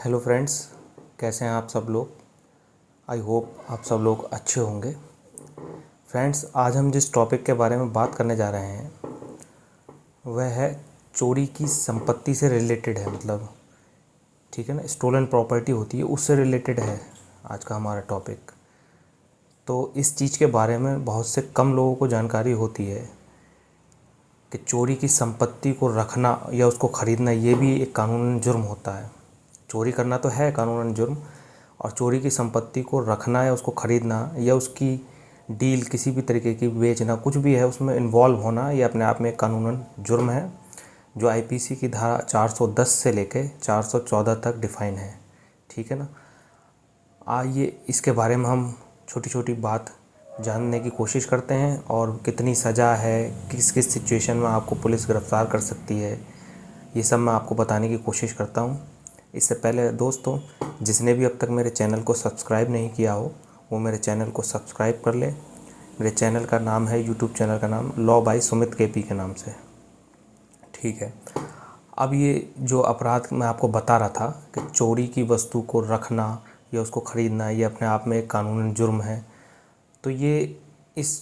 Hello friends, कैसे हैं आप सब लोग। आई होप आप सब लोग अच्छे होंगे। फ्रेंड्स, आज हम जिस टॉपिक के बारे में बात करने जा रहे हैं वह है चोरी की संपत्ति से रिलेटेड है। मतलब ठीक है ना, स्टोलन प्रॉपर्टी होती है उससे रिलेटेड है आज का हमारा टॉपिक। तो इस चीज़ के बारे में बहुत से कम लोगों को जानकारी होती है कि चोरी की संपत्ति को रखना या उसको ख़रीदना ये भी एक कानूनन जुर्म होता है। चोरी करना तो है कानूनन जुर्म, और चोरी की संपत्ति को रखना या उसको ख़रीदना या उसकी डील किसी भी तरीके की बेचना कुछ भी है उसमें इन्वॉल्व होना, ये अपने आप में एक कानूनन जुर्म है जो आईपीसी की धारा 410 से लेके 414 तक डिफ़ाइन है। ठीक है ना। आइए इसके बारे में हम छोटी छोटी बात जानने की कोशिश करते हैं, और कितनी सज़ा है, किस किस सिचुएशन में आपको पुलिस गिरफ़्तार कर सकती है, ये सब मैं आपको बताने की कोशिश करता हूँ। इससे पहले दोस्तों, जिसने भी अब तक मेरे चैनल को सब्सक्राइब नहीं किया हो वो मेरे चैनल को सब्सक्राइब कर ले। मेरे चैनल का नाम है, यूट्यूब चैनल का नाम लॉ बाय सुमित केपी के नाम से। ठीक है। अब ये जो अपराध मैं आपको बता रहा था कि चोरी की वस्तु को रखना या उसको ख़रीदना ये अपने आप में एक कानूनन जुर्म है। तो ये इस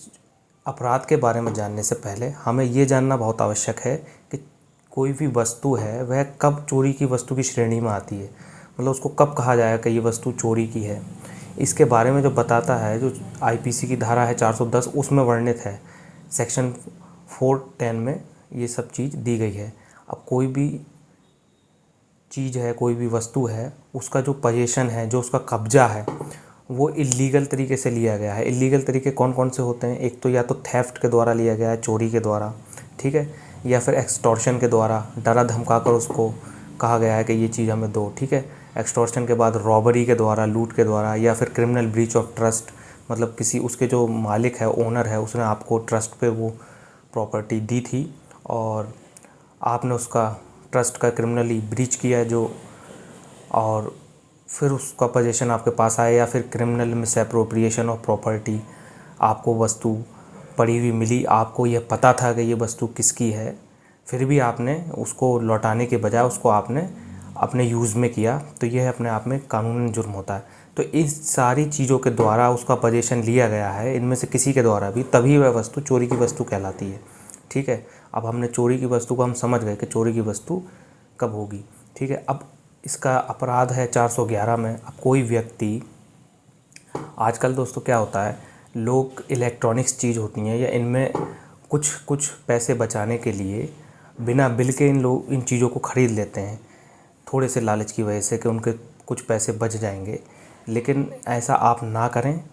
अपराध के बारे में जानने से पहले हमें ये जानना बहुत आवश्यक है कि कोई भी वस्तु है वह कब चोरी की वस्तु की श्रेणी में आती है। मतलब उसको कब कहा जाएगा कि ये वस्तु चोरी की है। इसके बारे में जो बताता है, जो आईपीसी की धारा है 410 उसमें वर्णित है, सेक्शन 410 में ये सब चीज़ दी गई है। अब कोई भी चीज़ है, कोई भी वस्तु है, उसका जो पोजीशन है, जो उसका कब्जा है, वो इलीगल तरीके से लिया गया है। इलीगल तरीके कौन कौन से होते हैं? एक तो या तो थेफ्ट के द्वारा लिया गया है, चोरी के द्वारा, ठीक है, या फिर एक्सटॉर्शन के द्वारा डरा धमका कर उसको कहा गया है कि ये चीज़ हमें दो, ठीक है। एक्सटॉर्शन के बाद रॉबरी के द्वारा, लूट के द्वारा, या फिर क्रिमिनल ब्रीच ऑफ ट्रस्ट, मतलब किसी उसके जो मालिक है, ओनर है, उसने आपको ट्रस्ट पे वो प्रॉपर्टी दी थी और आपने उसका ट्रस्ट का क्रिमिनली ब्रीच किया है जो, और फिर उसका पोजीशन आपके पास आया, या फिर क्रिमिनल मिसएप्रोप्रिएशन ऑफ प्रॉपर्टी, आपको वस्तु पड़ी हुई मिली, आपको यह पता था कि ये वस्तु किसकी है, फिर भी आपने उसको लौटाने के बजाय उसको आपने अपने यूज़ में किया, तो यह अपने आप में कानूनन जुर्म होता है। तो इस सारी चीज़ों के द्वारा उसका पोजीशन लिया गया है, इनमें से किसी के द्वारा भी, तभी वह वस्तु चोरी की वस्तु कहलाती है। ठीक है। अब हमने चोरी की वस्तु को हम समझ गए कि चोरी की वस्तु कब होगी। ठीक है। अब इसका अपराध है 411 में। अब कोई व्यक्ति, आजकल दोस्तों क्या होता है, लोग इलेक्ट्रॉनिक्स चीज़ होती हैं या इनमें कुछ कुछ पैसे बचाने के लिए बिना बिल के इन चीज़ों को ख़रीद लेते हैं, थोड़े से लालच की वजह से कि उनके कुछ पैसे बच जाएंगे। लेकिन ऐसा आप ना करें।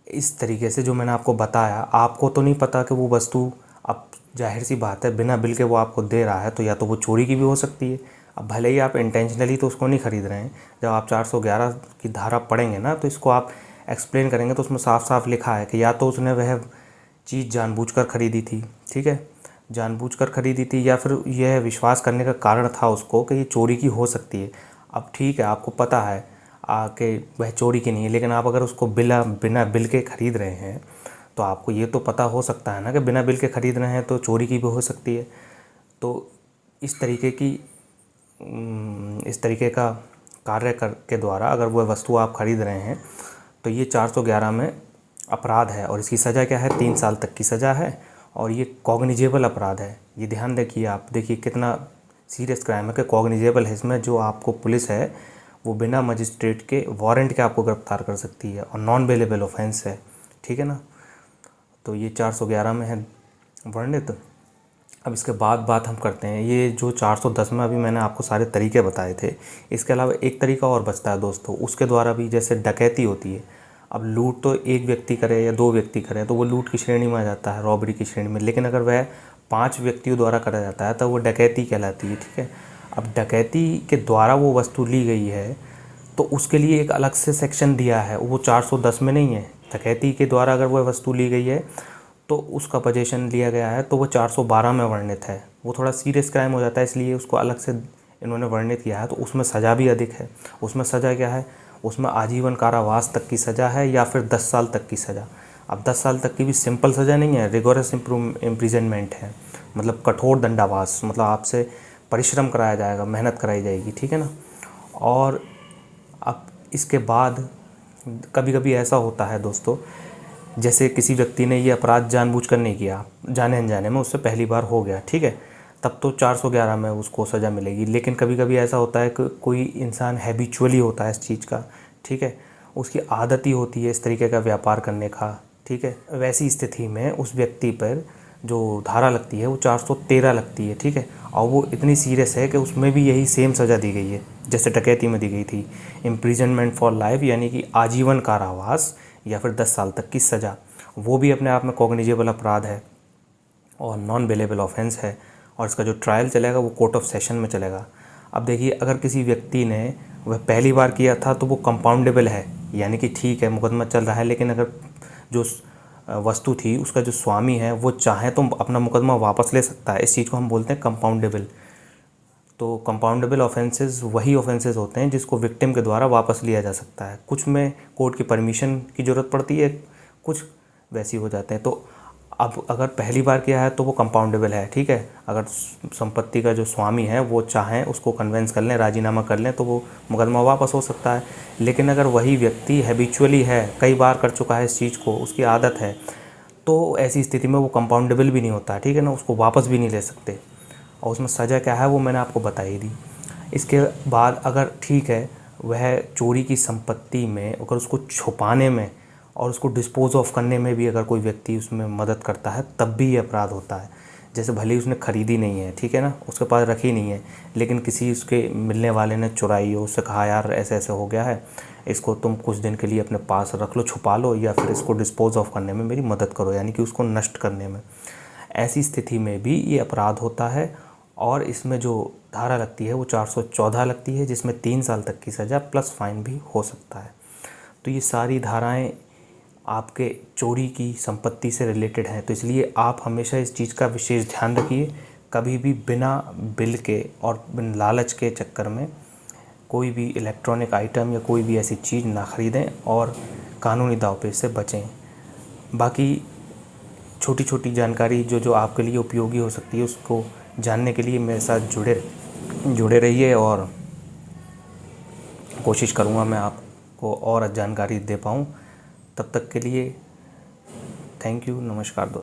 इस तरीके से जो मैंने आपको बताया, आपको तो नहीं पता कि वो वस्तु, अब जाहिर सी बात है बिना बिल के वो आपको दे रहा है, तो या तो वो चोरी की भी हो सकती है। अब भले ही आप इंटेंशनली तो उसको नहीं ख़रीद रहे हैं, जब आप 411 की धारा पढ़ेंगे ना तो इसको आप एक्सप्लेन करेंगे तो उसमें साफ साफ लिखा है कि या तो उसने वह चीज़ जानबूझकर ख़रीदी थी, ठीक है, जानबूझकर ख़रीदी थी, या फिर यह विश्वास करने का कारण था उसको कि ये चोरी की हो सकती है। अब ठीक है, आपको पता है कि वह चोरी की नहीं है, लेकिन आप अगर उसको बिना बिल के ख़रीद रहे हैं तो आपको ये तो पता हो सकता है ना कि बिना बिल के ख़रीद रहे हैं तो चोरी की भी हो सकती है। तो इस तरीके का कार्य के द्वारा अगर वह वस्तु आप ख़रीद रहे हैं तो ये 411 में अपराध है, और इसकी सज़ा क्या है? 3 साल तक की सज़ा है, और ये कॉग्निजेबल अपराध है। ये ध्यान रखिए आप, देखिए कितना सीरियस क्राइम है कि कॉग्निजेबल है। इसमें जो आपको पुलिस है वो बिना मजिस्ट्रेट के वारंट के आपको गिरफ्तार कर सकती है, और नॉन बेलेबल ऑफेंस है। ठीक है ना। तो ये 411 में है वर्णित। अब इसके बाद बात हम करते हैं, ये जो 410 में अभी मैंने आपको सारे तरीके बताए थे, इसके अलावा एक तरीका और बचता है दोस्तों, उसके द्वारा भी जैसे डकैती होती है। अब लूट तो एक व्यक्ति करे या 2 व्यक्ति करे तो वो लूट की श्रेणी में आ जाता है, रॉबरी की श्रेणी में, लेकिन अगर वह 5 व्यक्तियों द्वारा करा जाता है तो वो डकैती कहलाती है। ठीक है। अब डकैती के द्वारा वो वस्तु ली गई है तो उसके लिए एक अलग से सेक्शन दिया है, वो 410 में नहीं है। डकैती के द्वारा अगर वह वस्तु ली गई है तो उसका पोजीशन लिया गया है तो वो 412 में वर्णित है। वो थोड़ा सीरियस क्राइम हो जाता है, इसलिए उसको अलग से इन्होंने वर्णित किया है। तो उसमें सज़ा भी अधिक है। उसमें सज़ा क्या है? उसमें आजीवन कारावास तक की सज़ा है, या फिर 10 साल तक की सज़ा। अब 10 साल तक की भी सिंपल सज़ा नहीं है, रिगोरस इम्प्रिजनमेंट है, मतलब कठोर दंडावास, मतलब आपसे परिश्रम कराया जाएगा, मेहनत कराई जाएगी। ठीक है ना। और अब इसके बाद कभी कभी ऐसा होता है दोस्तों, जैसे किसी व्यक्ति ने ये अपराध जानबूझकर नहीं किया, जाने अनजाने में उससे पहली बार हो गया, ठीक है, तब तो 411 में उसको सज़ा मिलेगी। लेकिन कभी कभी ऐसा होता है कि कोई इंसान हैबिचुअली होता है इस चीज़ का, ठीक है, उसकी आदत ही होती है इस तरीके का व्यापार करने का, ठीक है, वैसी स्थिति में उस व्यक्ति पर जो धारा लगती है वो 413 लगती है, ठीक है, और वो इतनी सीरियस है कि उसमें भी यही सेम सज़ा दी गई है जैसे डकैती में दी गई थी, इम्प्रिजनमेंट फॉर लाइफ, यानी कि आजीवन कारावास या फिर 10 साल तक की सज़ा। वो भी अपने आप में कॉग्निजेबल अपराध है और नॉन बेलेबल ऑफेंस है, और इसका जो ट्रायल चलेगा वो कोर्ट ऑफ सेशन में चलेगा। अब देखिए, अगर किसी व्यक्ति ने वह पहली बार किया था तो वो कंपाउंडेबल है, यानी कि ठीक है मुकदमा चल रहा है, लेकिन अगर जो वस्तु थी उसका जो स्वामी है वो चाहे तो अपना मुकदमा वापस ले सकता है। इस चीज़ को हम बोलते हैं कंपाउंडेबल। तो कंपाउंडेबल ऑफेंसेस वही ऑफेंसेस होते हैं जिसको विक्टिम के द्वारा वापस लिया जा सकता है। कुछ में कोर्ट की परमिशन की ज़रूरत पड़ती है, कुछ वैसी हो जाते हैं। तो अब अगर पहली बार किया है तो वो कंपाउंडेबल है, ठीक है। अगर संपत्ति का जो स्वामी है वो चाहें उसको कन्वेंस कर लें, राजीनामा कर लें, तो वो मुकदमा वापस हो सकता है। लेकिन अगर वही व्यक्ति हैबिचुअली है, कई बार कर चुका है इस चीज़ को, उसकी आदत है, तो ऐसी स्थिति में वो कंपाउंडेबल भी नहीं होता है, ठीक है ना, उसको वापस भी नहीं ले सकते। और उसमें सज़ा क्या है वो मैंने आपको बता ही दी। इसके बाद अगर ठीक है वह चोरी की संपत्ति में अगर उसको छुपाने में और उसको डिस्पोज ऑफ करने में भी अगर कोई व्यक्ति उसमें मदद करता है तब भी ये अपराध होता है। जैसे भले ही उसने ख़रीदी नहीं है, ठीक है ना, उसके पास रखी नहीं है, लेकिन किसी उसके मिलने वाले ने चुराई हो, उससे कहा यार ऐसे ऐसे हो गया है, इसको तुम कुछ दिन के लिए अपने पास रख लो, छुपा लो, या फिर इसको डिस्पोज ऑफ करने में मेरी मदद करो, यानी कि उसको नष्ट करने में। ऐसी स्थिति में भी ये अपराध होता है और इसमें जो धारा लगती है वो 414 लगती है, जिसमें 3 साल तक की सज़ा प्लस फाइन भी हो सकता है। तो ये सारी धाराएं आपके चोरी की संपत्ति से रिलेटेड हैं, तो इसलिए आप हमेशा इस चीज़ का विशेष ध्यान रखिए। कभी भी बिना बिल के और बिन लालच के चक्कर में कोई भी इलेक्ट्रॉनिक आइटम या कोई भी ऐसी चीज़ ना ख़रीदें और कानूनी दांवपेच से बचें। बाकी छोटी छोटी जानकारी जो जो आपके लिए उपयोगी हो सकती है उसको जानने के लिए मेरे साथ जुड़े रहिए, और कोशिश करूँगा मैं आपको और जानकारी दे पाऊँ। तब तक के लिए थैंक यू, नमस्कार दोस्तों।